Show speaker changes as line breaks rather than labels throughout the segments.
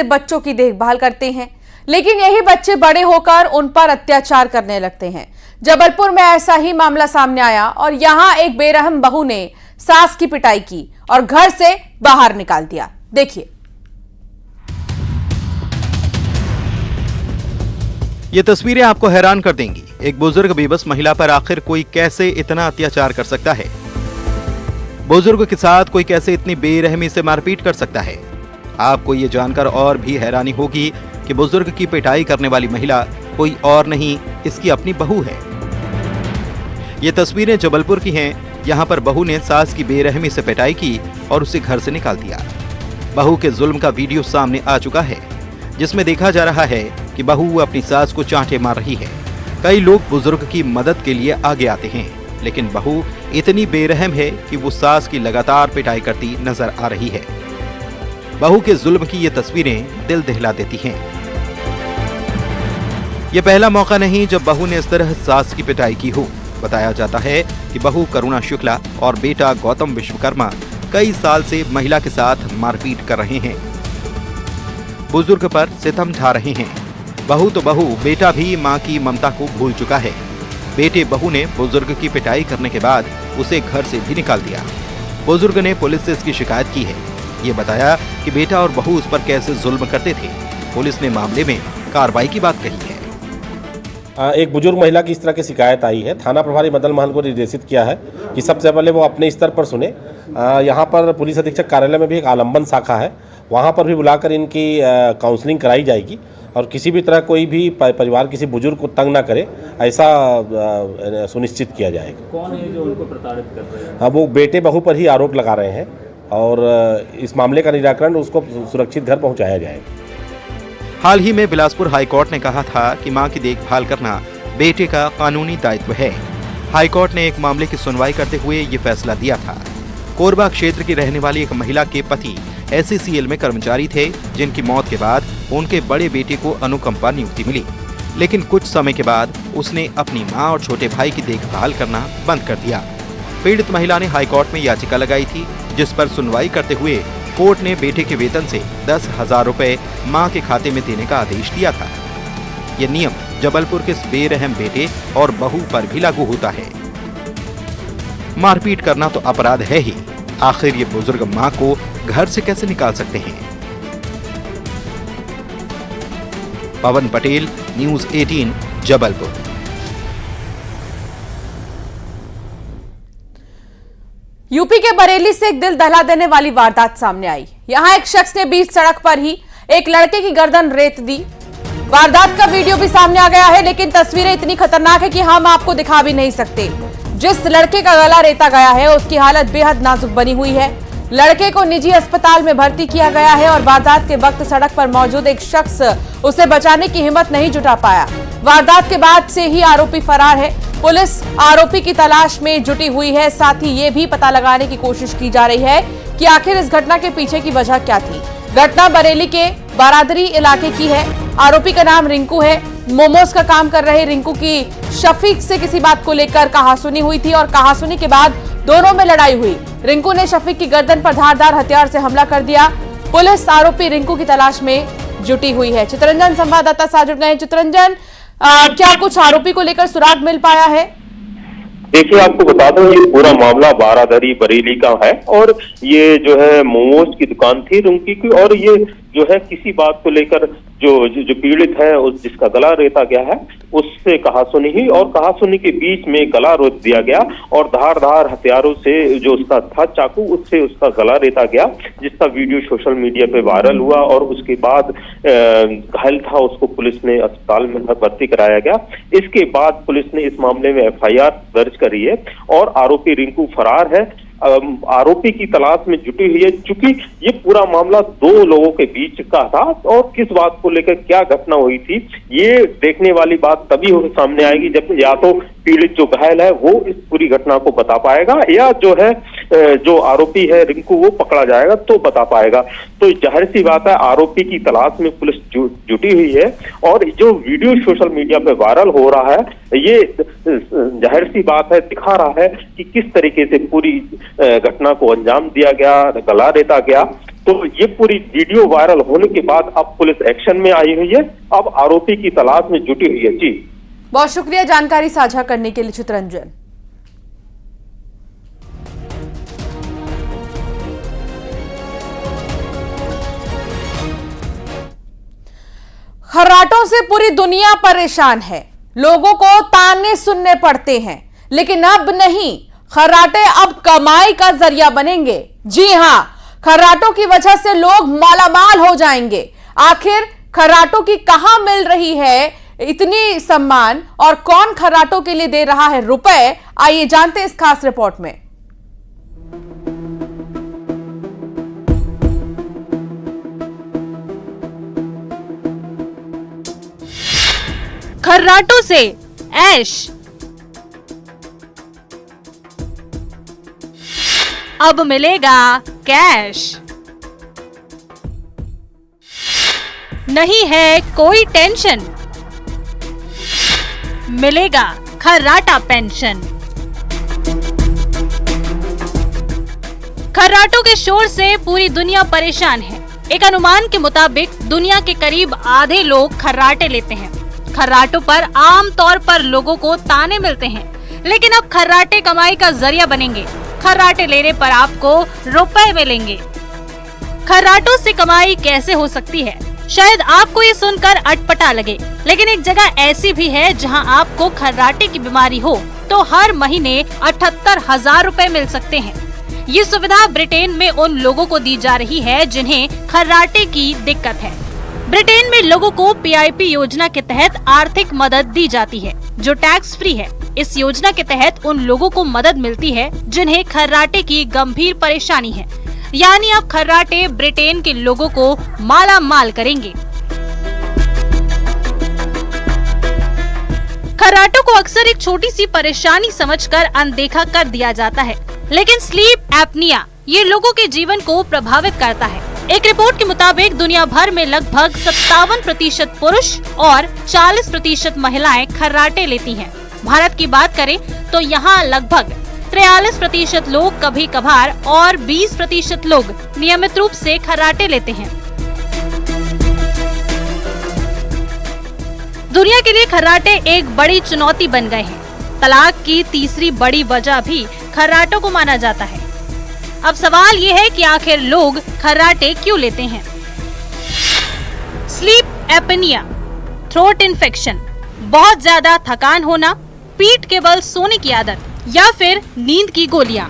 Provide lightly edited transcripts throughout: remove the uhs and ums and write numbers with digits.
बच्चों की देखभाल करते हैं, लेकिन यही बच्चे बड़े होकर उन पर अत्याचार करने लगते हैं। जबलपुर में ऐसा ही मामला सामने आया और यहां एक बेरहम बहू ने सास की पिटाई की और घर से बाहर निकाल दिया। देखिए।
ये तस्वीरें आपको हैरान कर देंगी। एक बुजुर्ग बेबस महिला पर आखिर कोई कैसे इतना अत्याचार कर सकता है? बुजुर्ग के साथ कोई कैसे इतनी बेरहमी से मारपीट कर सकता है? आपको ये जानकर और भी हैरानी होगी कि बुजुर्ग की पिटाई करने वाली महिला कोई और नहीं, इसकी अपनी बहू है। ये तस्वीरें जबलपुर की हैं। यहाँ पर बहू ने सास की बेरहमी से पिटाई की और उसे घर से निकाल दिया। बहू के जुल्म का वीडियो सामने आ चुका है, जिसमें देखा जा रहा है कि बहू अपनी सास को चांटे मार रही है। कई लोग बुजुर्ग की मदद के लिए आगे आते हैं, लेकिन बहू इतनी बेरहम है कि वो सास की लगातार पिटाई करती नजर आ रही है। बहू के जुल्म की ये तस्वीरें दिल दहला देती हैं। ये पहला मौका नहीं जब बहू ने इस तरह सास की पिटाई की हो। बताया जाता है कि बहू करुणा शुक्ला और बेटा गौतम विश्वकर्मा कई साल से महिला के साथ मारपीट कर रहे हैं, बुजुर्ग पर सितम ढा रहे हैं। बहू तो बहू, बेटा भी मां की ममता को भूल चुका है। बेटे बहू ने बुजुर्ग की पिटाई करने के बाद उसे घर से भी निकाल दिया। बुजुर्ग ने पुलिस से इसकी शिकायत की है। ये बताया कि बेटा और बहू उस पर कैसे जुल्म करते थे। पुलिस ने मामले में कार्रवाई की बात कही है।
एक बुजुर्ग महिला की इस तरह की शिकायत आई है। थाना प्रभारी मदन महल को निर्देशित किया है कि सबसे पहले वो अपने स्तर पर सुने। यहाँ पर पुलिस अधीक्षक कार्यालय में भी एक आलम्बन शाखा है, वहाँ पर भी बुलाकर इनकी काउंसलिंग कराई जाएगी और किसी भी तरह कोई भी परिवार किसी बुजुर्ग को तंग ना करे, ऐसा सुनिश्चित किया जाएगा।
कौन है जो उनको प्रताड़ित कर रहे हैं?
हाँ, वो बेटे बहू पर ही आरोप लगा रहे हैं और इस मामले का निराकरण उसको सुरक्षित घर पहुँचाया जाएगा।
हाल ही में बिलासपुर हाईकोर्ट ने कहा था कि मां की देखभाल करना बेटे का कानूनी दायित्व है। हाईकोर्ट ने एक मामले की सुनवाई करते हुए ये फैसला दिया था। कोरबा क्षेत्र की रहने वाली एक महिला के पति SCCL में कर्मचारी थे, जिनकी मौत के बाद उनके बड़े बेटे को अनुकंपा नियुक्ति मिली, लेकिन कुछ समय के बाद उसने अपनी मां और छोटे भाई की देखभाल करना बंद कर दिया। पीड़ित महिला ने हाईकोर्ट में याचिका लगाई थी, जिस पर सुनवाई करते हुए कोर्ट ने बेटे के वेतन से 10,000 रुपए मां के खाते में देने का आदेश दिया था। यह नियम जबलपुर के बेरहम बेटे और बहू पर भी लागू होता है। मारपीट करना तो अपराध है ही, आखिर ये बुजुर्ग मां को घर से कैसे निकाल सकते हैं? पवन पटेल, न्यूज़ 18, जबलपुर।
यूपी के बरेली से एक दिल दहला देने वाली वारदात सामने आई। यहां एक शख्स ने बीच सड़क पर ही एक लड़के की गर्दन रेत दी। वारदात का वीडियो भी सामने आ गया है, लेकिन तस्वीरें इतनी खतरनाक है कि हम आपको दिखा भी नहीं सकते। जिस लड़के का गला रेता गया है उसकी हालत बेहद नाजुक बनी हुई है। लड़के को निजी अस्पताल में भर्ती किया गया है और वारदात के वक्त सड़क पर मौजूद एक शख्स उसे बचाने की हिम्मत नहीं जुटा पाया। वारदात के बाद से ही आरोपी फरार है। पुलिस आरोपी की तलाश में जुटी हुई है। साथ ही ये भी पता लगाने की कोशिश की जा रही है कि आखिर इस घटना के पीछे की वजह क्या थी। घटना बरेली के बारादरी इलाके की है। आरोपी का नाम रिंकू है। मोमोज का काम कर रहे रिंकू की शफीक से किसी बात को लेकर कहासुनी हुई थी और कहासुनी के बाद दोनों में लड़ाई हुई। रिंकू ने शफीक की गर्दन पर धारदार हथियार से हमला कर दिया। पुलिस आरोपी रिंकू की तलाश में जुटी हुई है। चित्रंजन संवाददाता साथ जुड़ गए हैं। चित्रंजन, क्या कुछ आरोपी को लेकर सुराग मिल पाया है?
देखिए, आपको बता दूं ये पूरा मामला बारादरी बरेली का है और ये जो है मोमोज की दुकान थी रुंकी की, और ये जो है किसी बात को लेकर जो पीड़ित है उस जिसका गला रेता गया है उससे कहासुनी हुई और कहासुनी के बीच में गला रोक दिया गया और धारदार हथियारों से जो उसका था चाकू उससे उसका गला रेता गया, जिसका वीडियो सोशल मीडिया पे वायरल हुआ और उसके बाद घायल था उसको पुलिस ने अस्पताल में भर्ती कराया गया। इसके बाद पुलिस ने इस मामले में FIR दर्ज करी है और आरोपी रिंकू फरार है। आरोपी की तलाश में जुटी हुई है। चूंकि ये पूरा मामला दो लोगों के बीच का था और किस बात को लेकर क्या घटना हुई थी ये देखने वाली बात तभी सामने आएगी जब या तो पीड़ित जो घायल है वो इस पूरी घटना को बता पाएगा या जो है जो आरोपी है रिंकू वो पकड़ा जाएगा तो बता पाएगा। तो जाहिर सी बात है आरोपी की तलाश में पुलिस जुटी हुई है और जो वीडियो सोशल मीडिया पे वायरल हो रहा है ये जाहिर सी बात है दिखा रहा है कि किस तरीके से पूरी घटना को अंजाम दिया गया, गला रेता गया। तो ये पूरी वीडियो वायरल होने के बाद अब पुलिस एक्शन में आई हुई है, अब आरोपी की तलाश में जुटी हुई है। जी
बहुत शुक्रिया जानकारी साझा करने के लिए चित्रंजन। खर्राटों से पूरी दुनिया परेशान है, लोगों को ताने सुनने पड़ते हैं, लेकिन अब नहीं, खर्राटे अब कमाई का जरिया बनेंगे। जी हां, खर्राटों की वजह से लोग मालामाल हो जाएंगे। आखिर खर्राटों की कहां मिल रही है इतनी सम्मान और कौन खर्राटों के लिए दे रहा है रुपए, आइए जानते हैं इस खास रिपोर्ट में।
खर्राटों से ऐश, अब मिलेगा कैश, नहीं है कोई टेंशन, मिलेगा खर्राटा पेंशन। खर्राटों के शोर से पूरी दुनिया परेशान है। एक अनुमान के मुताबिक दुनिया के करीब आधे लोग खर्राटे लेते हैं। खर्राटों पर आम तौर पर लोगों को ताने मिलते हैं, लेकिन अब खर्राटे कमाई का जरिया बनेंगे। खर्राटे लेने पर आपको रुपए मिलेंगे। खर्राटों से कमाई कैसे हो सकती है? शायद आपको ये सुनकर अटपटा लगे, लेकिन एक जगह ऐसी भी है जहां आपको खर्राटे की बीमारी हो तो हर महीने 78,000 रुपए मिल सकते हैं। ये सुविधा ब्रिटेन में उन लोगों को दी जा रही है जिन्हें खर्राटे की दिक्कत है। ब्रिटेन में लोगों को PIP योजना के तहत आर्थिक मदद दी जाती है, जो टैक्स फ्री है। इस योजना के तहत उन लोगों को मदद मिलती है जिन्हें खर्राटे की गंभीर परेशानी है, यानी अब खर्राटे ब्रिटेन के लोगों को माला माल करेंगे। खर्राटों को अक्सर एक छोटी सी परेशानी समझकर अनदेखा कर दिया जाता है, लेकिन स्लीप एपनिया ये लोगों के जीवन को प्रभावित करता है। एक रिपोर्ट के मुताबिक दुनिया भर में लगभग 57% पुरुष और 40% महिलाएं खर्राटे लेती हैं। भारत की बात करें तो यहाँ लगभग 43% लोग कभी कभार और 20% लोग नियमित रूप से खर्राटे लेते हैं। दुनिया के लिए खर्राटे एक बड़ी चुनौती बन गए हैं। तलाक की तीसरी बड़ी वजह भी खर्राटों को माना जाता है। अब सवाल ये है कि आखिर लोग खर्राटे क्यों लेते हैं? स्लीप एपनिया, थ्रोट इन्फेक्शन, बहुत ज्यादा थकान होना, पीठ के बल सोने की आदत या फिर नींद की गोलियां।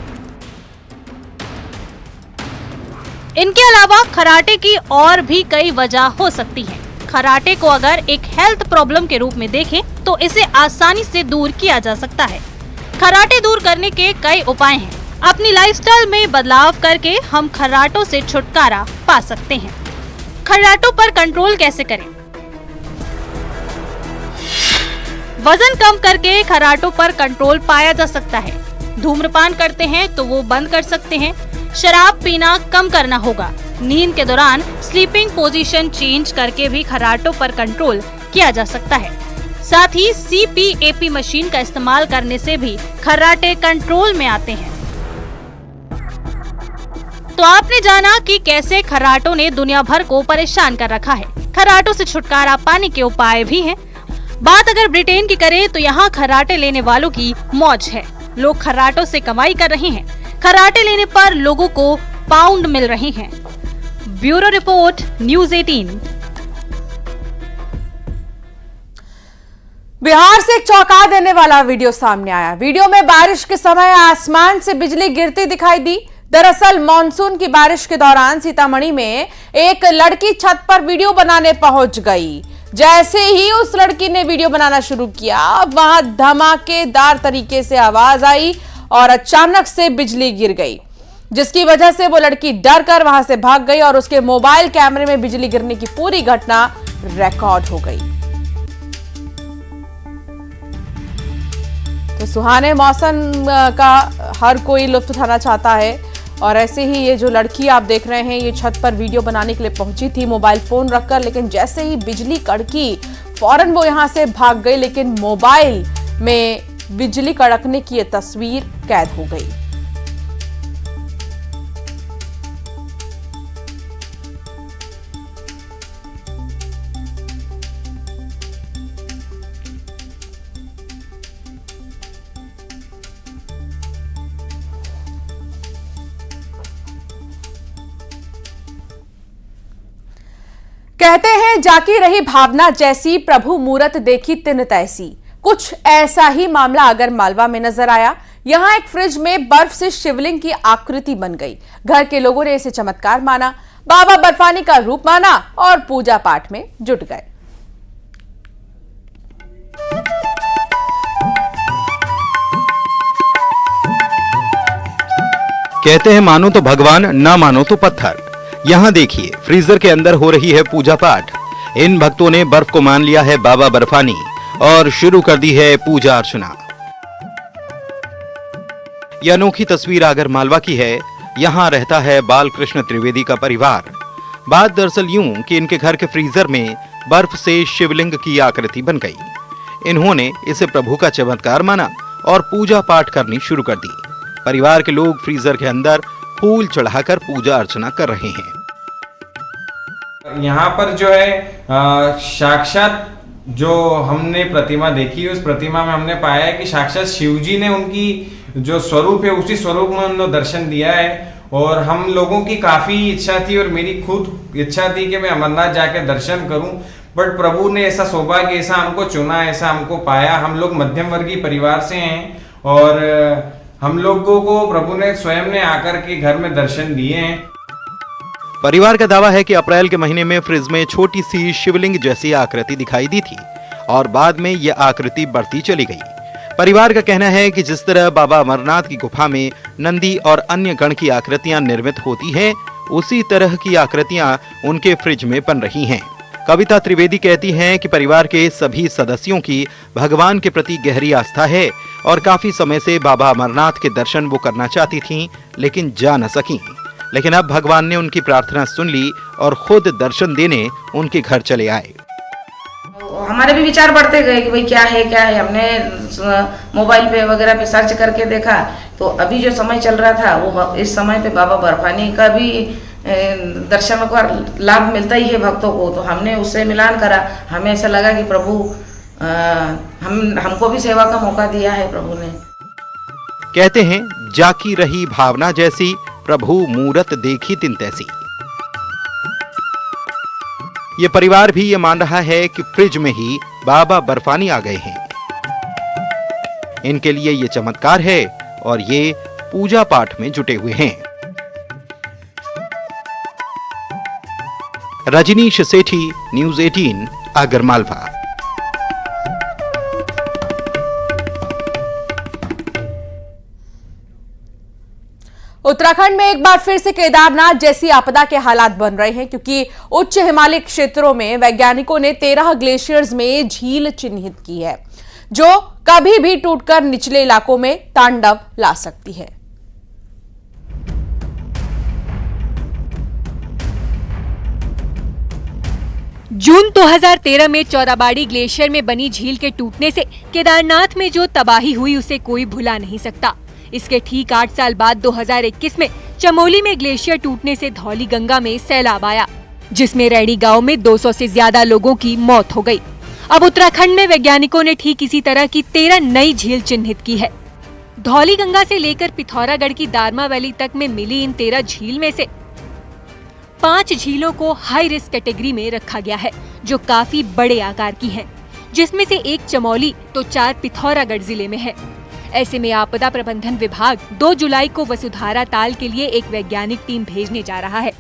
इनके अलावा खर्राटे की और भी कई वजह हो सकती हैं। खर्राटे को अगर एक हेल्थ प्रॉब्लम के रूप में देखें तो इसे आसानी से दूर किया जा सकता है। खर्राटे दूर करने के कई उपाय हैं। अपनी लाइफस्टाइल में बदलाव करके हम खर्राटों से छुटकारा पा सकते हैं। खर्राटों पर कंट्रोल कैसे करें? वजन कम करके खर्राटों पर कंट्रोल पाया जा सकता है। धूम्रपान करते हैं तो वो बंद कर सकते हैं। शराब पीना कम करना होगा। नींद के दौरान स्लीपिंग पोजीशन चेंज करके भी खर्राटों पर कंट्रोल किया जा सकता है। साथ ही CPAP मशीन का इस्तेमाल करने से भी खर्राटे कंट्रोल में आते हैं। तो आपने जाना कि कैसे खर्राटों ने दुनिया भर को परेशान कर रखा है। खर्राटों से छुटकारा पाने के उपाय भी हैं। बात अगर ब्रिटेन की करें तो यहाँ खर्राटे लेने वालों की मौज है। लोग खर्राटों से कमाई कर रहे हैं। खर्राटे लेने पर लोगों को पाउंड मिल रहे हैं। Bureau report, news 18।
बिहार से एक चौंका देने वाला वीडियो सामने आया। वीडियो में बारिश के समय आसमान से बिजली गिरती दिखाई दी। दरअसल मानसून की बारिश के दौरान सीतामढ़ी में एक लड़की छत पर वीडियो बनाने पहुंच गई। जैसे ही उस लड़की ने वीडियो बनाना शुरू किया, वहां धमाकेदार तरीके से आवाज आई और अचानक से बिजली गिर गई, जिसकी वजह से वो लड़की डर कर वहां से भाग गई और उसके मोबाइल कैमरे में बिजली गिरने की पूरी घटना रिकॉर्ड हो गई। तो सुहाने मौसम का हर कोई लुत्फ उठाना चाहता है और ऐसे ही ये जो लड़की आप देख रहे हैं, ये छत पर वीडियो बनाने के लिए पहुंची थी मोबाइल फोन रखकर, लेकिन जैसे ही बिजली कड़की फौरन वो यहां से भाग गई, लेकिन मोबाइल में बिजली कड़कने की ये तस्वीर कैद हो गई। कहते हैं जाकी रही भावना जैसी, प्रभु मूरत देखी तिन तैसी। कुछ ऐसा ही मामला आगर मालवा में नजर आया। यहां एक फ्रिज में बर्फ से शिवलिंग की आकृति बन गई। घर के लोगों ने इसे चमत्कार माना, बाबा बर्फानी का रूप माना और पूजा पाठ में जुट गए।
कहते हैं मानो तो भगवान, ना मानो तो पत्थर। यहाँ देखिए, फ्रीजर के अंदर हो रही है पूजा पाठ। इन भक्तों ने बर्फ को मान लिया है बाबा बर्फानी और शुरू कर दी है पूजा अर्चना। यह अनोखी तस्वीर आगर मालवा की है। यहाँ रहता है बालकृष्ण त्रिवेदी का परिवार। बात दरअसल यूं कि इनके घर के फ्रीजर में बर्फ से शिवलिंग की आकृति बन गई। इन्होंने इसे प्रभु का चमत्कार माना और पूजा पाठ करनी शुरू कर दी। परिवार के लोग फ्रीजर के अंदर फूल चढ़ाकर पूजा अर्चना कर रहे हैं।
यहाँ पर जो है साक्षात जो हमने प्रतिमा देखी, उस प्रतिमा में हमने पाया है कि साक्षात शिव जी ने उनकी जो स्वरूप है उसी स्वरूप में उन्होंने दर्शन दिया है। और हम लोगों की काफी इच्छा थी और मेरी खुद इच्छा थी कि मैं अमरनाथ जाके दर्शन करूं, बट प्रभु ने ऐसा सौभाग्य, ऐसा हमको चुना, ऐसा हमको पाया। हम लोग मध्यम वर्गीय परिवार से हैं और हम लोगों को प्रभु ने स्वयं ने आकर के घर में दर्शन दिए हैं।
परिवार का दावा है कि अप्रैल के महीने में फ्रिज में छोटी सी शिवलिंग जैसी आकृति दिखाई दी थी और बाद में यह आकृति बढ़ती चली गई। परिवार का कहना है कि जिस तरह बाबा अमरनाथ की गुफा में नंदी और अन्य गण की आकृतियां निर्मित होती हैं, उसी तरह की आकृतियां उनके फ्रिज में बन रही हैं। कविता त्रिवेदी कहती हैं कि परिवार के सभी सदस्यों की भगवान के प्रति गहरी आस्था है और काफी समय से बाबा अमरनाथ के दर्शन वो करना चाहती थीं, लेकिन जा न सकीं। लेकिन अब भगवान ने उनकी प्रार्थना सुन ली और खुद दर्शन देने उनके घर चले आए।
हमारे भी विचार बढ़ते गए कि भाई क्या है। हमने मोबाइल पे वगैरह पे सर्च करके देखा तो अभी जो समय चल रहा था वो इस समय पे बाबा बर्फानी का भी दर्शन का लाभ मिलता ही है भक्तों को। तो हमने उससे मिलान करा। हमें ऐसा लगा कि प्रभु हमको भी सेवा का मौका दिया है प्रभु ने।
कहते हैं जाकी रही भावना जैसी, प्रभु मूरत देखी तिन तैसी। ये परिवार भी ये मान रहा है कि फ्रिज में ही बाबा बर्फानी आ गए हैं। इनके लिए ये चमत्कार है और ये पूजा पाठ में जुटे हुए हैं। रजनीश सेठी, न्यूज़ 18, आगर मालवा।
उत्तराखंड में एक बार फिर से केदारनाथ जैसी आपदा के हालात बन रहे हैं, क्योंकि उच्च हिमालय क्षेत्रों में वैज्ञानिकों ने 13 ग्लेशियर्स में झील चिन्हित की है, जो कभी भी टूटकर निचले इलाकों में तांडव ला सकती है।
जून 2013 में चौराबाड़ी ग्लेशियर में बनी झील के टूटने से केदारनाथ में जो तबाही हुई उसे कोई भुला नहीं सकता। इसके ठीक 8 साल बाद 2021 में चमोली में ग्लेशियर टूटने से धौली गंगा में सैलाब आया, जिसमें रैणी गांव में 200 से ज्यादा लोगों की मौत हो गई। अब उत्तराखंड में वैज्ञानिकों ने ठीक इसी तरह की 13 नई झील चिन्हित की है। धौली गंगा से लेकर पिथौरागढ़ की दारमा वैली तक में मिली इन 13 झील में से 5 झीलों को हाई रिस्क कैटेगरी में रखा गया है, जो काफी बड़े आकार की हैं, जिसमें से एक चमोली तो 4 पिथौरागढ़ जिले में है। ऐसे में आपदा प्रबंधन विभाग 2 जुलाई को वसुधारा ताल के लिए एक वैज्ञानिक टीम भेजने जा रहा है।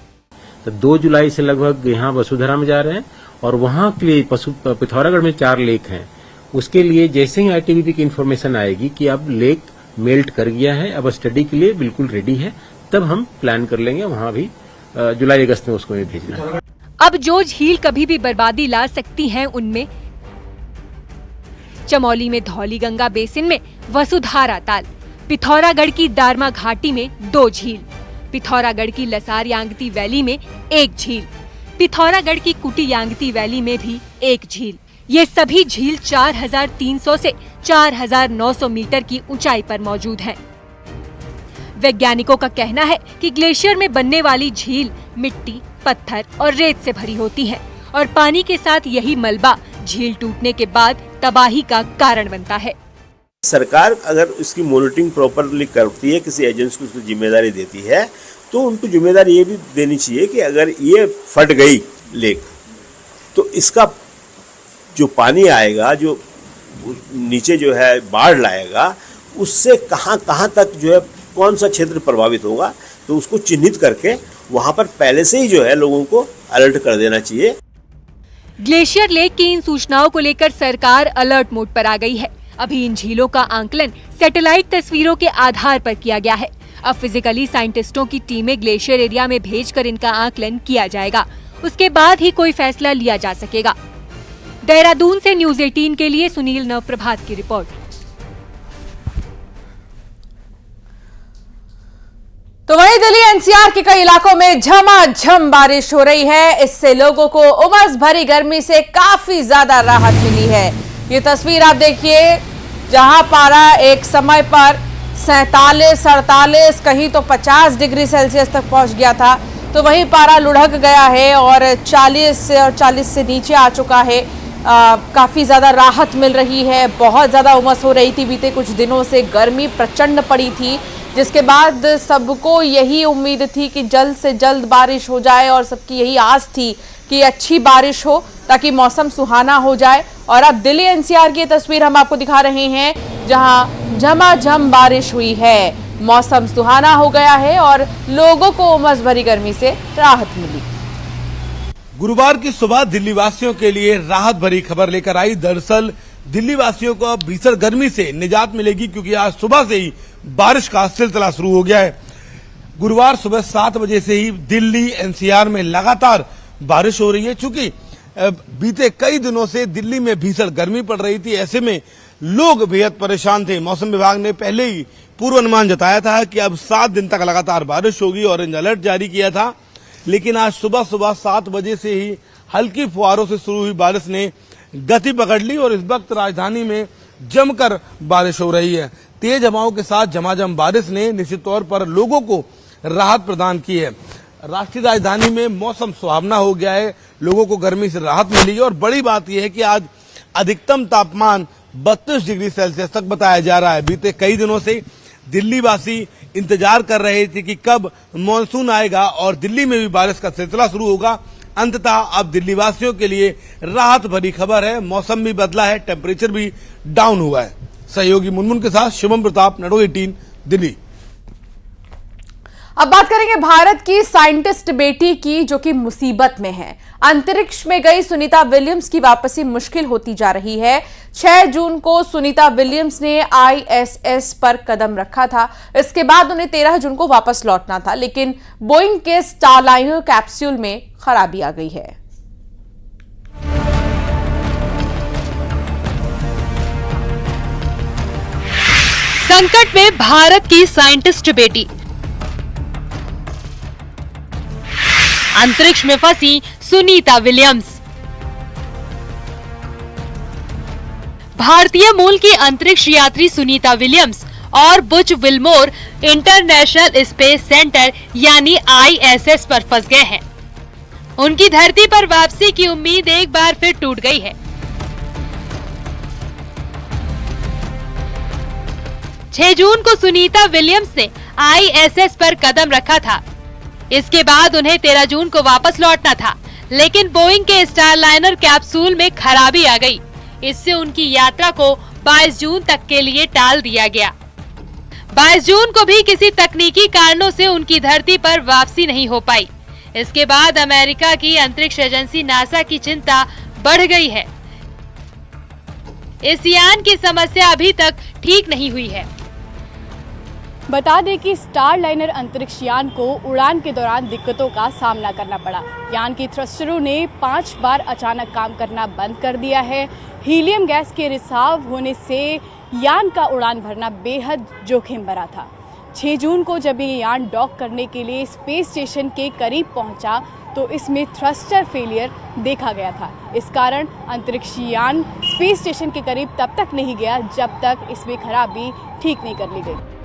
तो 2 जुलाई से लगभग यहाँ वसुधारा में जा रहे हैं और वहाँ के लिए पिथौरागढ़ में 4 लेक हैं। उसके लिए जैसे ही आईटीबीपी की इन्फॉर्मेशन आएगी कि अब लेक मेल्ट कर गया है, अब स्टडी के लिए बिल्कुल रेडी है, तब हम प्लान कर लेंगे वहाँ भी जुलाई अगस्त में उसको भेजना है।
अब जो झील कभी भी बर्बादी ला सकती हैं, उनमें चमोली में धौली गंगा बेसिन में वसुधारा ताल, पिथौरागढ़ की दारमा घाटी में 2 झील, पिथौरागढ़ की लसार यांगती वैली में 1 झील, पिथौरागढ़ की कुटी यांगती वैली में भी 1 झील। ये सभी झील 4300 से 4900 मीटर की ऊंचाई पर मौजूद हैं। वैज्ञानिकों का कहना है कि ग्लेशियर में बनने वाली झील मिट्टी, पत्थर और रेत से भरी होती है और पानी के साथ यही मलबा झील टूटने के बाद तबाही का कारण बनता है।
सरकार अगर इसकी मॉनिटरिंग प्रॉपरली करती है, किसी एजेंसी को उसकी जिम्मेदारी देती है, तो उनको जिम्मेदारी ये भी देनी चाहिए कि अगर ये फट गई लेक तो इसका जो पानी आएगा, जो नीचे जो है बाढ़ लाएगा, उससे कहाँ तक जो है कौन सा क्षेत्र प्रभावित होगा, तो उसको चिन्हित करके वहाँ पर पहले से ही जो है लोगों को अलर्ट कर देना चाहिए।
ग्लेशियर लेक की इन सूचनाओं को लेकर सरकार अलर्ट मोड पर आ गई है। अभी इन झीलों का आंकलन सैटेलाइट तस्वीरों के आधार पर किया गया है। अब फिजिकली साइंटिस्टों की टीमें ग्लेशियर एरिया में भेजकर इनका आंकलन किया जाएगा। उसके बाद ही कोई फैसला लिया जा सकेगा। देहरादून से न्यूज़ 18 के लिए सुनील नवप्रभात की रिपोर्ट।
तो वहीं दिल्ली एनसीआर के कई इलाकों में झमाझम बारिश हो रही है। इससे लोगों को उमस भरी गर्मी से काफी ज्यादा राहत मिली है। ये तस्वीर आप देखिए, जहां पारा एक समय पर 47, 48, कहीं तो 50 डिग्री सेल्सियस तक पहुंच गया था, तो वहीं पारा लुढ़क गया है और 40 से नीचे आ चुका है। काफी ज्यादा राहत मिल रही है। बहुत ज्यादा उमस हो रही थी, बीते कुछ दिनों से गर्मी प्रचंड पड़ी थी, जिसके बाद सबको यही उम्मीद थी कि जल्द से जल्द बारिश हो जाए और सबकी यही आस थी कि अच्छी बारिश हो ताकि मौसम सुहाना हो जाए। और अब दिल्ली एनसीआर की तस्वीर हम आपको दिखा रहे हैं, जहां झमाझम बारिश हुई है, मौसम सुहाना हो गया है और लोगों को उमस भरी गर्मी से राहत मिली।
गुरुवार की सुबह दिल्ली वासियों के लिए राहत भरी खबर लेकर आई। दरअसल दिल्ली वासियों को अब भीषण गर्मी से निजात मिलेगी, क्योंकि आज सुबह से ही बारिश का सिलसिला शुरू हो गया है। गुरुवार सुबह 7 बजे से ही दिल्ली एनसीआर में लगातार बारिश हो रही है। चूंकि बीते कई दिनों से दिल्ली में भीषण गर्मी पड़ रही थी, ऐसे में लोग बेहद परेशान थे। मौसम विभाग ने पहले ही पूर्व अनुमान जताया था कि अब 7 दिन तक लगातार बारिश होगी, ऑरेंज अलर्ट जारी किया था। लेकिन आज सुबह 7 बजे से ही हल्की फुहारों से शुरू हुई बारिश ने गति पकड़ ली और इस वक्त राजधानी में जमकर बारिश हो रही है। तेज हवाओं के साथ झमाझम बारिश ने निश्चित तौर पर लोगों को राहत प्रदान की है। राष्ट्रीय राजधानी में मौसम सुहावना हो गया है, लोगों को गर्मी से राहत मिली है। और बड़ी बात यह है कि आज अधिकतम तापमान 32 डिग्री सेल्सियस तक बताया जा रहा है। बीते कई दिनों से दिल्ली वासी इंतजार कर रहे थे कि कब मानसून आएगा और दिल्ली में भी बारिश का सिलसिला शुरू होगा। अंततः अब दिल्ली वासियों के लिए राहत भरी खबर है। मौसम भी बदला है, टेम्परेचर भी डाउन हुआ है। सहयोगी मुनमुन के साथ शिवम प्रताप, न्यूज़ 18 दिल्ली।
अब बात करेंगे भारत की साइंटिस्ट बेटी की, जो कि मुसीबत में है। अंतरिक्ष में गई सुनीता विलियम्स की वापसी मुश्किल होती जा रही है। 6 जून को सुनीता विलियम्स ने ISS पर कदम रखा था। इसके बाद उन्हें 13 जून को वापस लौटना था, लेकिन बोइंग के स्टारलाइनर कैप्सूल में खराबी आ गई है।
संकट में भारत की साइंटिस्ट बेटी। अंतरिक्ष में फंसी सुनीता विलियम्स। भारतीय मूल की अंतरिक्ष यात्री सुनीता विलियम्स और Butch Wilmore international space centre यानी ISS पर फंस गए हैं। उनकी धरती पर वापसी की उम्मीद एक बार फिर टूट गई है। 6 जून को सुनीता विलियम्स ने ISS पर कदम रखा था। इसके बाद उन्हें 13 जून को वापस लौटना था, लेकिन बोइंग के स्टारलाइनर कैप्सूल में खराबी आ गई। इससे उनकी यात्रा को 22 जून तक के लिए टाल दिया गया। 22 जून को भी किसी तकनीकी कारणों से उनकी धरती पर वापसी नहीं हो पाई। इसके बाद अमेरिका की अंतरिक्ष एजेंसी नासा की चिंता बढ़ गई है। इस यान की समस्या अभी तक ठीक नहीं हुई है।
बता दें कि स्टारलाइनर अंतरिक्ष यान को उड़ान के दौरान दिक्कतों का सामना करना पड़ा। यान की थ्रस्टरों ने 5 बार अचानक काम करना बंद कर दिया है। हीलियम गैस के रिसाव होने से यान का उड़ान भरना बेहद जोखिम भरा था। 6 जून को जब ये यान डॉक करने के लिए स्पेस स्टेशन के करीब पहुंचा तो इसमें थ्रस्टर फेलियर देखा गया था। इस कारण अंतरिक्ष यान स्पेस स्टेशन के करीब तब तक नहीं गया जब तक इसमें खराबी ठीक नहीं कर ली गई।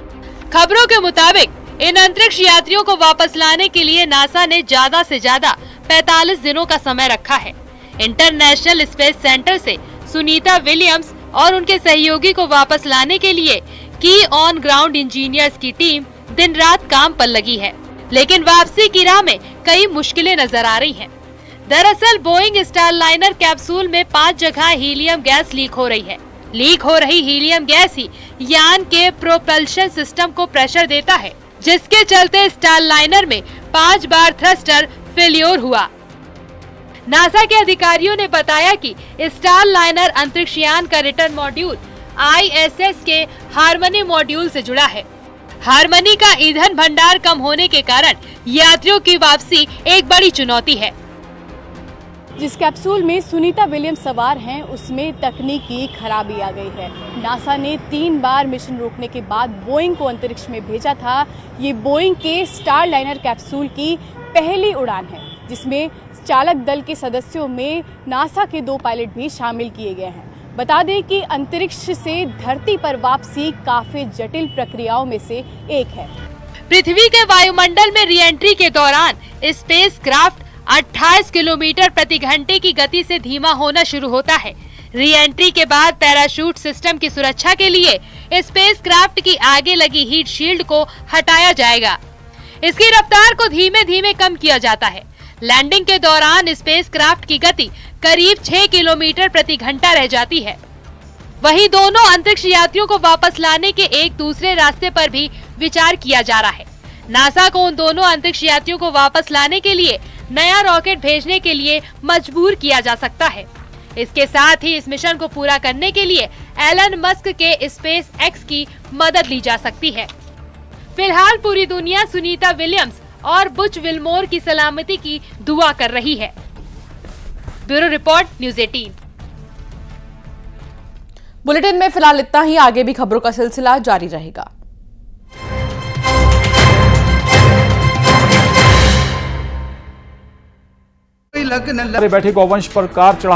खबरों के मुताबिक इन अंतरिक्ष यात्रियों को वापस लाने के लिए नासा ने ज्यादा से ज्यादा 45 दिनों का समय रखा है। इंटरनेशनल स्पेस सेंटर से सुनीता विलियम्स और उनके सहयोगी को वापस लाने के लिए की ऑन ग्राउंड इंजीनियर्स की टीम दिन रात काम पर लगी है, लेकिन वापसी की राह में कई मुश्किलें नजर आ रही हैं। दरअसल बोइंग स्टारलाइनर कैप्सूल में 5 जगह हीलियम गैस लीक हो रही है। लीक हो रही हीलियम गैस ही यान के प्रोपल्शन सिस्टम को प्रेशर देता है, जिसके चलते स्टारलाइनर में 5 बार थ्रस्टर फेल्योर हुआ। नासा के अधिकारियों ने बताया कि स्टारलाइनर अंतरिक्ष यान का रिटर्न मॉड्यूल ISS के हार्मनी मॉड्यूल से जुड़ा है। हार्मनी का ईंधन भंडार कम होने के कारण यात्रियों की वापसी एक बड़ी चुनौती है।
जिस कैप्सूल में सुनीता विलियम्स सवार हैं उसमें तकनीकी खराबी आ गई है। नासा ने 3 बार मिशन रोकने के बाद बोइंग को अंतरिक्ष में भेजा था। ये बोइंग के स्टारलाइनर कैप्सूल की पहली उड़ान है, जिसमें चालक दल के सदस्यों में नासा के 2 पायलट भी शामिल किए गए हैं। बता दें कि अंतरिक्ष से धरती पर वापसी काफी जटिल प्रक्रियाओं में से एक है।
पृथ्वी के वायुमंडल में रीएंट्री के दौरान स्पेसक्राफ्ट 28 किलोमीटर प्रति घंटे की गति से धीमा होना शुरू होता है। रीएंट्री के बाद पैराशूट सिस्टम की सुरक्षा के लिए स्पेसक्राफ्ट की आगे लगी हीट शील्ड को हटाया जाएगा। इसकी रफ्तार को धीमे धीमे कम किया जाता है। लैंडिंग के दौरान स्पेसक्राफ्ट की गति करीब 6 किलोमीटर प्रति घंटा रह जाती है। वहीं दोनों अंतरिक्ष यात्रियों को वापस लाने के एक दूसरे रास्ते पर भी विचार किया जा रहा है। नासा को उन दोनों अंतरिक्ष यात्रियों को वापस लाने के लिए नया रॉकेट भेजने के लिए मजबूर किया जा सकता है। इसके साथ ही इस मिशन को पूरा करने के लिए एलन मस्क के स्पेस एक्स की मदद ली जा सकती है। फिलहाल पूरी दुनिया सुनीता विलियम्स और बुच विल्मोर की सलामती की दुआ कर रही है। Bureau report, news 18।
बुलेटिन में फिलहाल इतना ही। आगे भी खबरों का सिलसिला जारी रहेगा।
बैठे गौवंश पर कार चढ़ा